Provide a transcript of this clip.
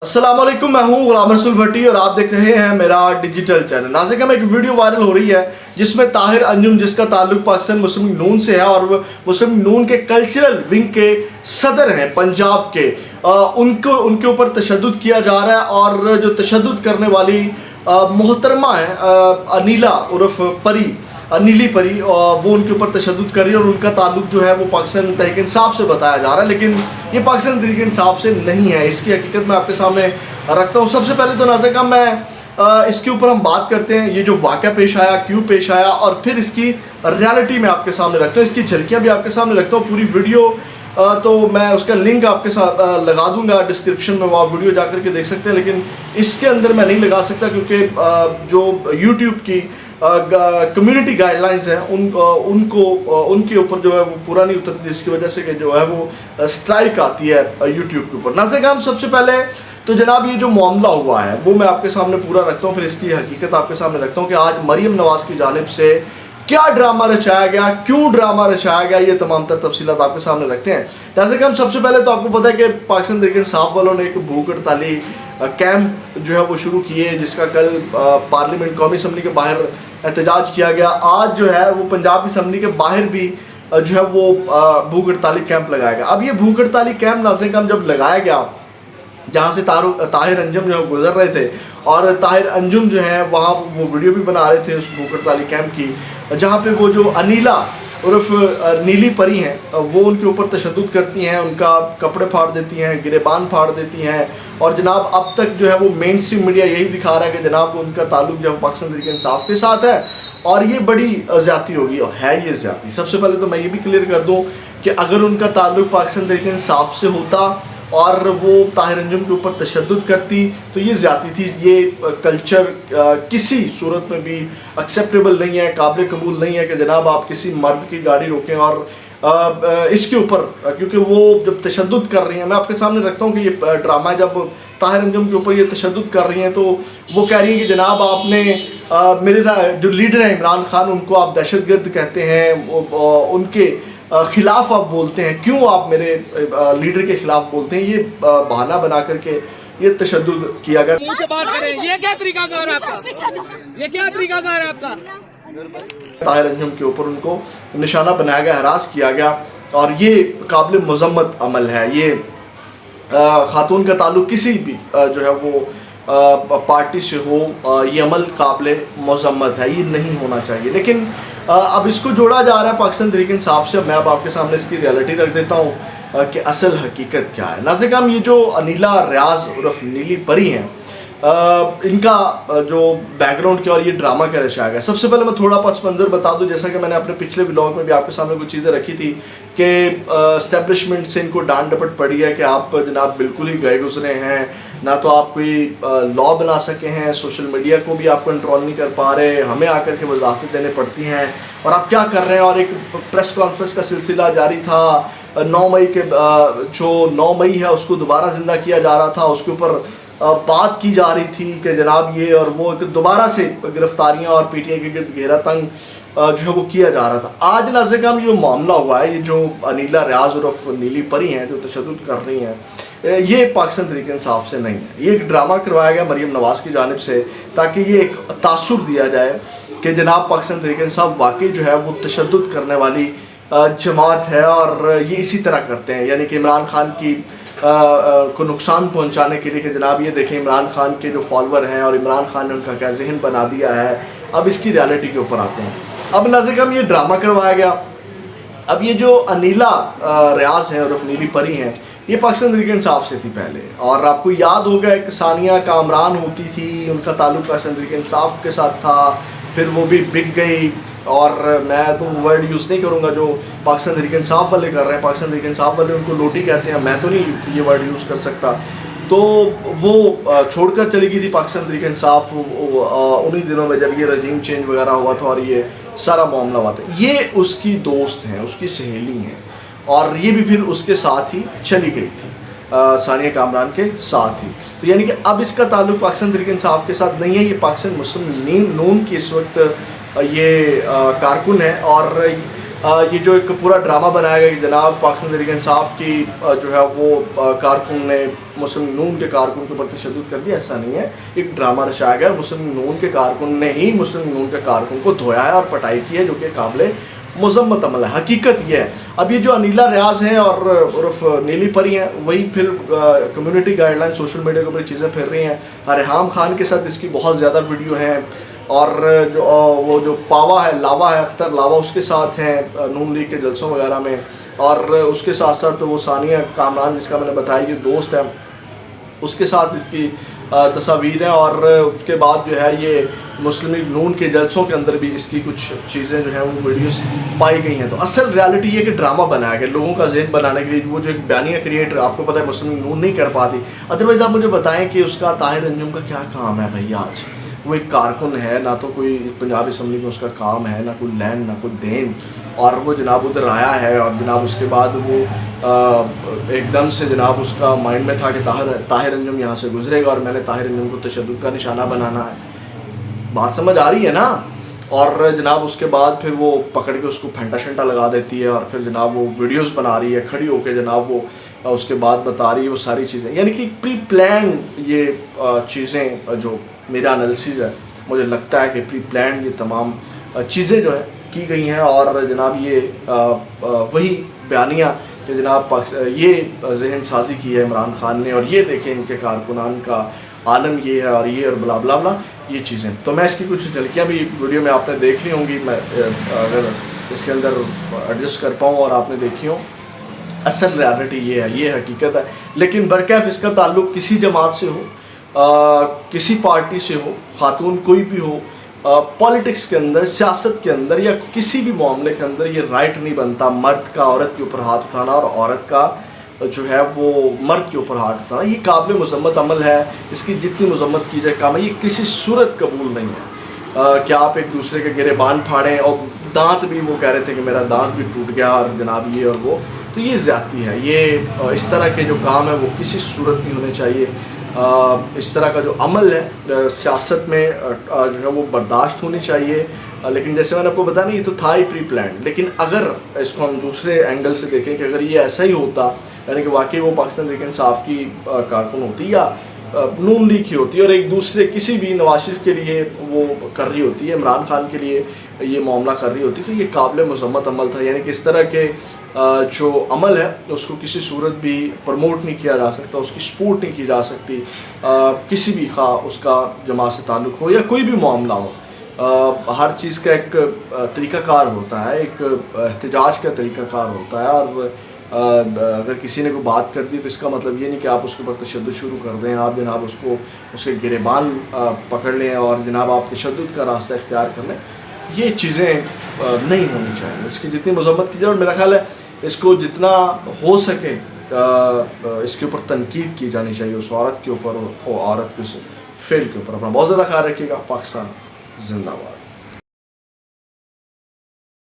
अस्सलाम वालेकुम, मैं हूं गुलाम रसूल भट्टी और आप देख रहे हैं मेरा डिजिटल चैनल। नाज़रीन, एक वीडियो वायरल हो रही है जिसमें ताहिर अंजुम, जिसका ताल्लुक पाकिस्तान मुस्लिम लीग नून से है और वो मुस्लिम लीग नून के कल्चरल विंग के सदर हैं पंजाब के, उनके ऊपर तशद्दुद किया जा रहा है। और जो तशद्दुद करने वाली मोहतरमा है अनीला उर्फ परी, नीली परी, वो उनके ऊपर तशद्दुद कर रही है और उनका ताल्लुक जो है वो पाकिस्तान तहरीक इंसाफ से बताया जा रहा है, लेकिन ये पाकिस्तान तहरीक इंसाफ से नहीं है। इसकी हकीकत मैं आपके सामने रखता हूँ। सबसे पहले तो नाज़रीन मैं इसके ऊपर हम बात करते हैं, ये जो वाक़या पेश आया, क्यों पेश आया, और फिर इसकी रियलिटी में आपके सामने रखता हूँ, इसकी झलकियाँ भी आपके सामने रखता हूँ। पूरी वीडियो तो मैं उसका लिंक आपके साथ लगा दूंगा डिस्क्रिप्शन में, वो आप वीडियो जाकर के देख सकते हैं, लेकिन इसके अंदर मैं नहीं लगा सकता क्योंकि जो यूट्यूब की कम्युनिटी गाइडलाइंस हैं उनके ऊपर जो है वो पूरा नहीं उतरती, जिसकी वजह से कि जो है वो स्ट्राइक आती है यूट्यूब के ऊपर। नाज़रीन, सबसे पहले तो जनाब ये जो मामला हुआ है वो मैं आपके सामने पूरा रखता हूँ, फिर इसकी हकीकत आपके सामने रखता हूँ कि आज मरियम नवाज की जानिब से क्या ड्रामा रचाया गया, क्यों ड्रामा रचाया गया, ये तमाम तर तफसीलात आपके सामने रखते हैं। जैसे कि हम सबसे पहले तो आपको पता है कि पाकिस्तान तहरीक इंसाफ वालों ने एक भूख हड़ताली कैंप जो है वो शुरू किए, जिसका कल पार्लियामेंट कौमी असम्बली के बाहर एहतजाज किया गया। आज जो है वो पंजाब असम्बली के बाहर भी जो है वो भूख हड़ताली कैंप लगाया गया। अब ये भूख हड़ताली कैंप नाज़रीन जब लगाया गया, जहाँ से ताहिर अंजुम जो है गुजर रहे थे, और ताहिर अंजुम जो है वहाँ वो वीडियो भी बना रहे थे उस भूख हड़ताली कैंप की, जहाँ पे वो जो अनीला उर्फ नीली परी हैं वो उनके ऊपर तशद्दुद करती हैं, उनका कपड़े फाड़ देती हैं, गिरेबान फाड़ देती हैं। और जनाब अब तक जो है वो मेन स्ट्रीम मीडिया यही दिखा रहा है कि जनाब उनका ताल्लुक जो है पाकिस्तान तहरीक इंसाफ के साथ है और ये बड़ी ज़्यादती होगी, और है ये ज़्यादती। सबसे पहले तो मैं ये भी क्लियर कर दूँ कि अगर उनका ताल्लुक पाकिस्तान तहरीक इंसाफ से होता और वो ताहिर अंजुम के ऊपर तशद्दुद करती तो ये ज़्यादती थी। ये कल्चर किसी सूरत में भी एक्सेप्टेबल नहीं है, काबिल कबूल नहीं है कि जनाब आप किसी मर्द की गाड़ी रोकें और इसके ऊपर, क्योंकि वो जब तशद्दुद कर रही हैं, मैं आपके सामने रखता हूँ कि ये ड्रामा जब ताहिर अंजुम के ऊपर ये तशद्दुद कर रही हैं तो वो कह रही हैं कि जनाब आपने मेरे जो लीडर हैं इमरान खान, उनको आप दहशतगर्द कहते हैं, उनके खिलाफ आप बोलते हैं, क्यों आप मेरे लीडर के खिलाफ बोलते हैं, ये बहाना बना करके ये तशद्दुद किया गया। मुंह से बात करें, ये क्या तरीकाकार है आपका, ये क्या तरीकाकार है आपका। ताहिर अंजुम के ऊपर उनको निशाना बनाया गया, हरास किया गया, और ये काबिल मज़म्मत अमल है। ये खातून का ताल्लुक किसी भी जो है वो पार्टी से हो, ये अमल काबिल मज़म्मत है, ये नहीं होना चाहिए। लेकिन अब इसको जोड़ा जा रहा है पाकिस्तान तहरीक इंसाफ से। मैं अब आपके सामने इसकी रियलिटी रख देता हूँ कि असल हकीकत क्या है। नाज़रीन, ये जो अनीला रियाज उर्फ नीली परी हैं, इनका जो बैकग्राउंड क्या और ये ड्रामा क्या रचाया गया, सबसे पहले मैं थोड़ा पस मंज़र बता दूं। जैसा कि मैंने अपने पिछले व्लॉग में भी आपके सामने कुछ चीज़ें रखी थी कि एस्टेब्लिशमेंट से इनको डांट डपट पड़ी है कि आप जनाब बिल्कुल ही गए गुजरे हैं, ना तो आप कोई लॉ बना सके हैं, सोशल मीडिया को भी आप कंट्रोल नहीं कर पा रहे, हमें आकर के वजाहतें देने पड़ती हैं और आप क्या कर रहे हैं। और एक प्रेस कॉन्फ्रेंस का सिलसिला जारी था 9 मई के, जो 9 मई है उसको दोबारा ज़िंदा किया जा रहा था, उसके ऊपर बात की जा रही थी कि जनाब ये और वो, दोबारा से गिरफ्तारियां और पीटीआई के गिर्द घेरा तंग जो है वो किया जा रहा था। आज नाज़रीन ये मामला हुआ है, ये जो अनीला रियाज उर्फ नीली परी हैं जो तशद्दुद कर रही हैं, ये पाकिस्तान तहरीक इंसाफ से नहीं है। ये एक ड्रामा करवाया गया मरियम नवाज़ की जानिब से ताकि ये एक तासुर दिया जाए कि जनाब पाकिस्तान तहरीक इंसाफ वाकई जो है वो तशद्दुद करने वाली जमात है और ये इसी तरह करते हैं, यानी कि इमरान खान की को नुकसान पहुंचाने के लिए कि जनाब ये देखें इमरान खान के जो फॉलोअर हैं और इमरान खान ने उनका क्या जहन बना दिया है। अब इसकी रियलिटी के ऊपर आते हैं। अब नाज़रीन ये ड्रामा करवाया गया। अब ये जो अनीला रियाज हैं और नीली परी हैं, ये पाकिस्तान तहरीक इंसाफ से थी पहले, और आपको याद होगा एक सानिया कामरान होती थी, उनका ताल्लुक पाकिस्तान तहरीक इंसाफ के साथ था, फिर वो भी बिक गई। और मैं तो वर्ड यूज़ नहीं करूँगा जो पाकिस्तान तहरीक इंसाफ वाले कर रहे हैं, पाकिस्तान तहरीक इंसाफ वाले उनको लोटी कहते हैं, मैं तो नहीं ये वर्ड यूज़ कर सकता। तो वो छोड़कर चली गई थी पाकिस्तान तहरीक इंसाफ उन्हीं दिनों में जब ये रजीम चेंज वगैरह हुआ था और ये सारा मामला हुआ था। ये उसकी दोस्त हैं, उसकी सहेली हैं, और ये भी फिर उसके साथ ही चली गई थी, सानिया कामरान के साथ ही। तो यानी कि अब इसका ताल्लुक पाकिस्तान तहरीक इंसाफ के साथ नहीं है, ये पाकिस्तान मुस्लिम लीग नून की इस वक्त ये कारकुन है। और یہ جو ایک پورا ڈرامہ بنایا گیا کہ جناب پاکستان تحریک انصاف کی جو ہے وہ کارکن نے مسلم نون کے کارکن کے اوپر تشدد کر دیا، ایسا نہیں ہے، ایک ڈرامہ رچایا گیا، مسلم نون کے کارکن نے ہی مسلم نون کے کارکن کو دھویا ہے اور پٹائی کی ہے، جو کہ قابل مذمت عمل ہے۔ حقیقت یہ ہے، اب یہ جو انیلا ریاض ہیں اور عرف نیلی پری ہیں، وہی پھر community guide line social media کے اوپر چیزیں پھیر رہی ہیں۔ ریحام خان کے ساتھ اس کی بہت زیادہ ویڈیو ہیں، اور جو وہ جو پاوا ہے، لاوا ہے، اختر لاوا، اس کے ساتھ ہیں نون لیگ کے جلسوں وغیرہ میں، اور اس کے ساتھ ساتھ وہ ثانیہ کامران جس کا میں نے بتایا یہ دوست ہے، اس کے ساتھ اس کی تصاویر ہیں، اور اس کے بعد جو ہے یہ مسلم لیگ نون کے جلسوں کے اندر بھی اس کی کچھ چیزیں جو ہیں وہ ویڈیوز پائی گئی ہیں۔ تو اصل ریالٹی یہ کہ ڈرامہ بنایا گیا لوگوں کا ذہن بنانے کے لیے، وہ جو ایک بیانیہ کریٹ آپ کو پتہ ہے مسلم لیگ نون نہیں کر پاتی۔ ادروائز آپ مجھے بتائیں کہ اس کا طاہر انجم کا کیا کام ہے بھائی؟ آج وہ ایک کارکن ہے، نہ تو کوئی پنجاب اسمبلی میں اس کا کام ہے، نہ کوئی لین نہ کوئی دین، اور وہ جناب ادھر آیا ہے، اور جناب اس کے بعد وہ ایک دم سے جناب اس کا مائنڈ میں تھا کہ طاہر انجم یہاں سے گزرے گا اور میں نے طاہر انجم کو تشدد کا نشانہ بنانا ہے۔ بات سمجھ آ رہی ہے نا؟ اور جناب اس کے بعد پھر وہ پکڑ کے اس کو پھینٹا شنٹا لگا دیتی ہے، اور پھر جناب وہ ویڈیوز بنا رہی ہے کھڑی ہو کے، جناب وہ اس کے بعد بتا رہی ہے وہ ساری چیزیں، یعنی کہ پری پلان یہ چیزیں جو میرا انالیسز ہے، مجھے لگتا ہے کہ پری پلان یہ تمام چیزیں جو ہے کی گئی ہیں، اور جناب یہ وہی بیانیہ کہ جناب یہ ذہن سازی کی ہے عمران خان نے، اور یہ دیکھیں ان کے کارکنان کا عالم یہ ہے، اور یہ اور بلا بلا بلا یہ چیزیں۔ تو میں اس کی کچھ جھلکیاں بھی ویڈیو میں آپ نے دیکھ لی ہوں گی، میں اگر اس کے اندر ایڈجسٹ کر پاؤں اور آپ نے دیکھی ہوں۔ اصل ریالٹی یہ ہے، یہ حقیقت ہے، لیکن برکیف اس کا تعلق کسی جماعت سے ہو، کسی پارٹی سے ہو، خاتون کوئی بھی ہو، پولیٹکس کے اندر، سیاست کے اندر، یا کسی بھی معاملے کے اندر یہ رائٹ نہیں بنتا مرد کا عورت کے اوپر ہاتھ اٹھانا، اور عورت کا جو ہے وہ مرد کے اوپر ہاتھ اٹھانا۔ یہ قابل مذمت عمل ہے، اس کی جتنی مذمت کی جائے کام ہے، یہ کسی صورت قبول نہیں ہے کہ آپ ایک دوسرے کے گریبان پھاڑیں، اور دانت بھی وہ کہہ رہے تھے کہ میرا دانت بھی ٹوٹ گیا، اور جناب یہ اور وہ، تو یہ زیادتی ہے۔ یہ اس طرح کے جو کام ہے وہ کسی صورت نہیں ہونے چاہیے۔ اس طرح کا جو عمل ہے سیاست میں جو ہے وہ برداشت ہونی چاہیے، لیکن جیسے میں نے آپ کو بتایا نا یہ تو تھا ہی پری پلانڈ، لیکن اگر اس کو ہم دوسرے اینگل سے دیکھیں کہ اگر یہ ایسا ہی ہوتا، یعنی کہ واقعی وہ پاکستان تحریک انصاف کی کارکن ہوتی یا نون لیگ کی ہوتی، اور ایک دوسرے کسی بھی نواز شریف کے لیے وہ کر رہی ہوتی ہے، عمران خان کے لیے یہ معاملہ کر رہی ہوتی، تو یہ قابل مذمت عمل تھا۔ یعنی کہ اس طرح کے جو عمل ہے اس کو کسی صورت بھی پروموٹ نہیں کیا جا سکتا، اس کی سپورٹ نہیں کی جا سکتی، کسی بھی خواہ اس کا جماعت سے تعلق ہو یا کوئی بھی معاملہ ہو۔ ہر چیز کا ایک طریقہ کار ہوتا ہے، ایک احتجاج کا طریقہ کار ہوتا ہے، اور اگر کسی نے کوئی بات کر دی تو اس کا مطلب یہ نہیں کہ آپ اس کے اوپر تشدد شروع کر دیں، آپ جناب اس کو اس کے گریبان پکڑ لیں اور جناب آپ تشدد کا راستہ اختیار کر لیں۔ یہ چیزیں نہیں ہونی چاہیے، اس کی جتنی مذمت کی جائے، اور میرا خیال ہے اس کو جتنا ہو سکے اس کے اوپر تنقید کی جانی چاہیے، اس عورت کے اوپر، اور عورت کے اس فعل کے اوپر۔ اپنا بہت زیادہ خیال رکھیے گا۔ پاکستان زندہ باد۔